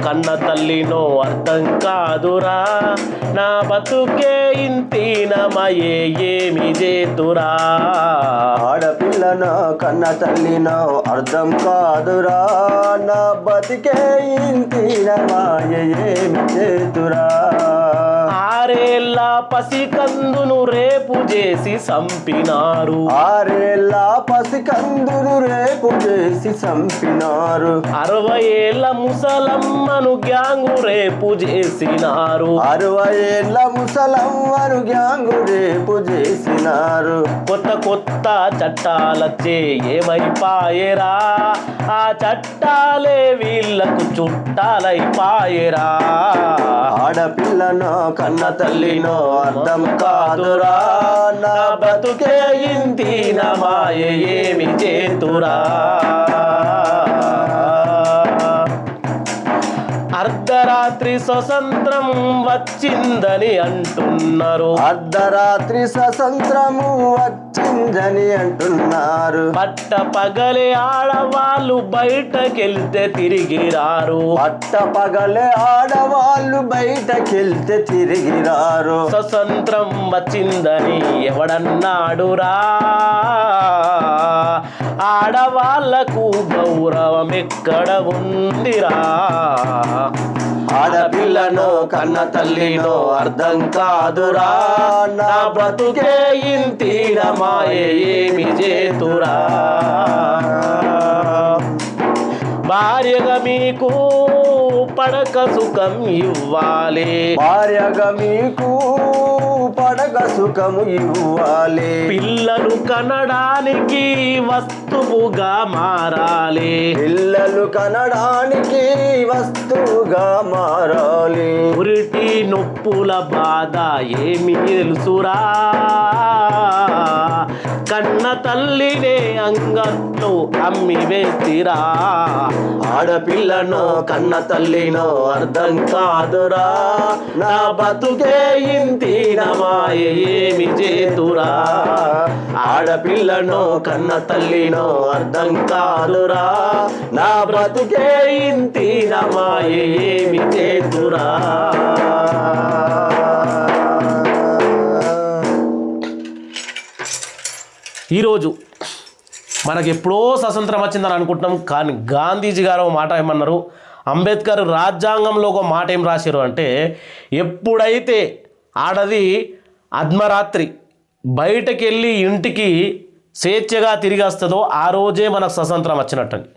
కన్న తల్లినో అర్థం కాదురా, నా బతుకే ఇంతీనమయే ఏమి చేతురా. ఆడపిల్లనో కన్న తల్లినో అర్థం కాదురా, నా బతికే ఇంతీనమయే ఏమి చేతురా. ఆరేళ్ళ పసికందును రేపు చేసి సంపినారు, ఆరేళ్ళ పసికందును రేపు చేసి చంపినారు. 60 ఏళ్ళ ముసలమ్మను గ్యాంగు రేపు చేసినారు, 60 ఏళ్ళ ముసలమ్మను గ్యాంగు రేపు చేసినారు. కొత్త కొత్త చట్టాలచ్చే ఏమైపాయరా, ఆ చట్టాలే వీళ్ళకు చుట్టాలైపాయరా. ఆడపిల్లనో కన్న తల్లినో అర్థం కాదురా, నా బతుకే ఇంతీనమాయే ఏమి చేతురా. అర్ధరాత్రి స్వతంత్రం వచ్చిందని అంటున్నారు, అర్ధరాత్రి స్వతంత్రము వచ్చిందని అంటున్నారు. పట్ట పగలే ఆడవాళ్ళు బయటకెళ్తే తిరిగిరారు, పట్ట పగలే ఆడవాళ్ళు బయటకెళ్తే తిరిగిరారు. స్వతంత్రం వచ్చిందని ఎవడన్నాడురా, ఆడవాళ్లకు గౌరవం ఎక్కడ ఉందిరా. ఆడపిల్లనో కన్న తల్లినో అర్థం కాదురా, నా బ్రతుకే ఇంతీనమాయే ఏమి చేతురా. భార్యగా మీకు పడక సుఖం ఇవ్వాలి, భార్యగా మీకు పడక సుఖము ఇవ్వాలి. పిల్లలు కనడానికి వస్తువుగా మారాలి, పిల్లలు కనడానికి వస్తువుగా మారాలి. పురిటి నొప్పుల బాధ ఏమి తెలుసురా, కన్న తల్లినే అంగట్లో అమ్మి వేసిరా. ఆడపిల్లనో కన్న తల్లినో అర్థం కాదురా, నా బతుకే ఇంతీనమాయే ఏమి చేతురా. ఆడపిల్లనో కన్న తల్లినో అర్థం కాదురా, నా బ్రతుకే ఇంతీనమాయే ఏమి చేతురా. ఈరోజు మనకు ఎప్పుడో స్వతంత్రం వచ్చిందని అనుకుంటున్నాం, కానీ గాంధీజీ గారు ఒక మాట ఏమన్నారు, అంబేద్కర్ రాజ్యాంగంలో ఒక మాట ఏం రాశారు అంటే, ఎప్పుడైతే ఆడది అర్ధరాత్రి బయటకెళ్ళి ఇంటికి స్వేచ్ఛగా తిరిగి వస్తుందో ఆ రోజే మనకు స్వతంత్రం వచ్చినట్టని.